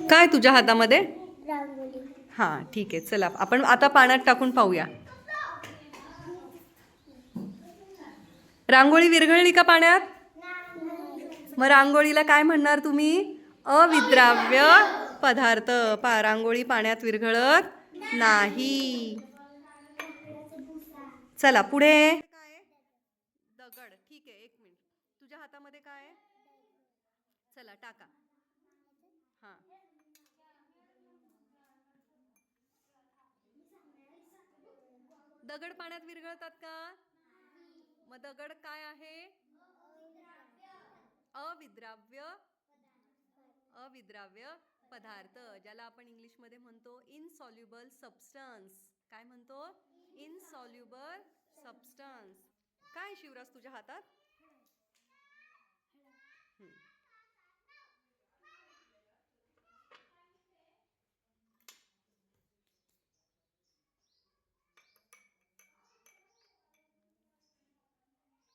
काय तुझ्या हातामध्ये? रांगोळी. हां ठीक आहे, चला आपण आता पाण्यात टाकून पाहूया. रांगोळी विरघळली का पाण्यात? मग रांगोळीला काय म्हणणार तुम्ही? अविद्राव्य पदार्थ. रांगोळी पाण्यात विरघळत नाही. चला पुढे. काय? दगड. ठीक आहे, एक मिनिट. तुझ्या हातामध्ये काय आहे? चला टाका. हां. दगड पाण्यात विरघळतात का? मग दगड काय आहे? अविद्राव्य अविद्राव्य पदार्थ, ज्याला आपण इंग्लिशमध्ये म्हणतो इनसॉल्युबल सबस्टन्स. काय म्हणतो? Insoluble substance. काय शिवराज तुझ्या हातात?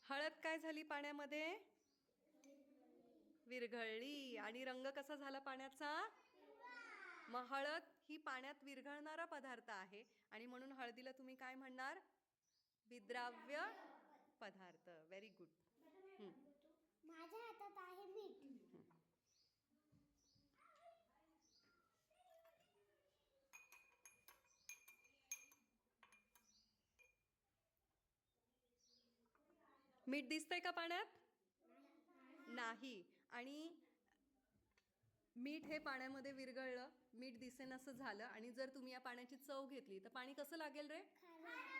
हळद काय झाली पाण्यामध्ये? विरघळली. आणि रंग कसा झाला पाण्याचा? मग हळद ही पाण्यात विरघळणारा पदार्थ आहे आणि म्हणून हळदीला तुम्ही काय म्हणणार? विद्राव्य पदार्थ. Very good. माझ्या हातात आहे मीठ. मीठ दिसतंय का पाण्यात? नाही. आणि मीठ हे पाण्यामध्ये विरघळलं, मीठ दिसेनासं झालं. आणि जर तुम्ही या पाण्याची चव घेतली तर पाणी कसं लागेल रे?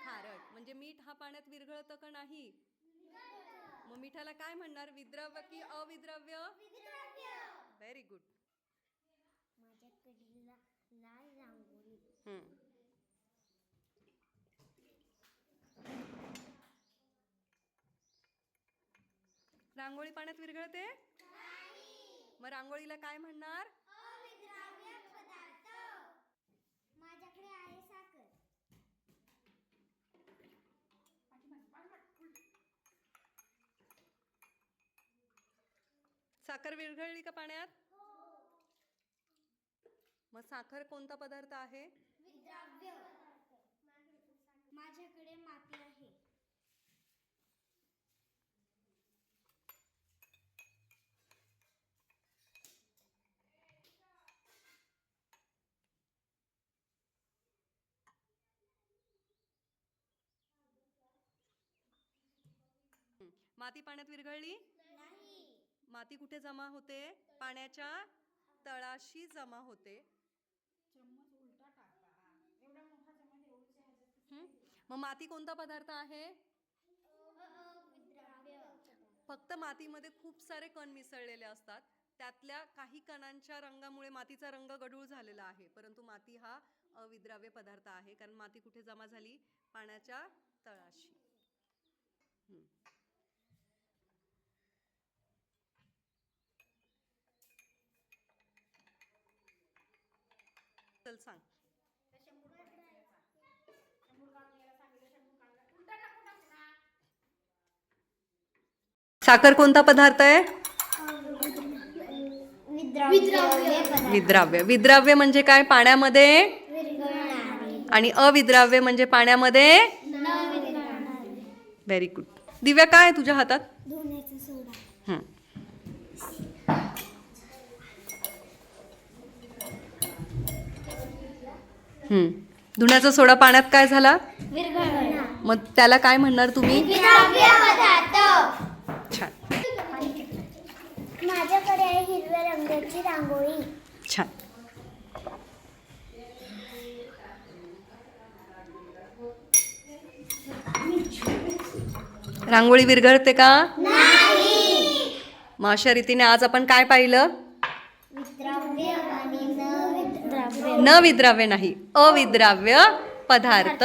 खारट. म्हणजे मीठ हा पाण्यात विरघळतं का नाही? मग मिठाला काय म्हणणार? विद्राव्य की अविद्राव्य? Very good. माझ्याकडे लाल रांगोळी. रांगोळी पाण्यात विरघळते? मग रांगोळीला काय म्हणणार? अविद्राव्य पदार्थ. माझ्याकडे आहे साखर. साखर विरघळली का पाण्यात? मग साखर कोणता पदार्थ आहे? विद्राव्य. माझ्याकडे माती आहे. माती पाण्यात विरघळली? नाही. माती कुठे जमा होते? पाण्याच्या तळाशी जमा होते. मग माती कोणता पदार्थ आहे? फक्त मातीमध्ये खूप सारे कण मिसळलेले असतात. त्यातल्या काही कणांच्या रंगामुळे मातीचा रंग गढूळ झालेला आहे. परंतु माती हा अविद्राव्य पदार्थ आहे, कारण माती कुठे जमा झाली? पाण्याच्या तळाशी. चल सांग. साखर कोणता पदार्थ आहे? विद्राव्य. विद्राव्य म्हणजे काय? पाण्यामध्ये. आणि अविद्राव्य म्हणजे पाण्यामध्ये. Very good. दिव्या, काय आहे तुझ्या हातात? धुण्याचा सोडा. धुण्याचा सोडा पाण्यात काय झाला? विरघळला. मग त्याला काय म्हणणार तुम्ही? विद्राव्य पदार्थ. छान. माझ्याकडे आहे हिरव्या रंगाची रांगोळी. छान. रांगोळी विरघळते का? नाही. मग अशा रीतीने आज आपण काय पाहिलं? विद्राव्य आणि न विद्राव्य. न विद्राव्य नाही, अविद्राव्य पदार्थ.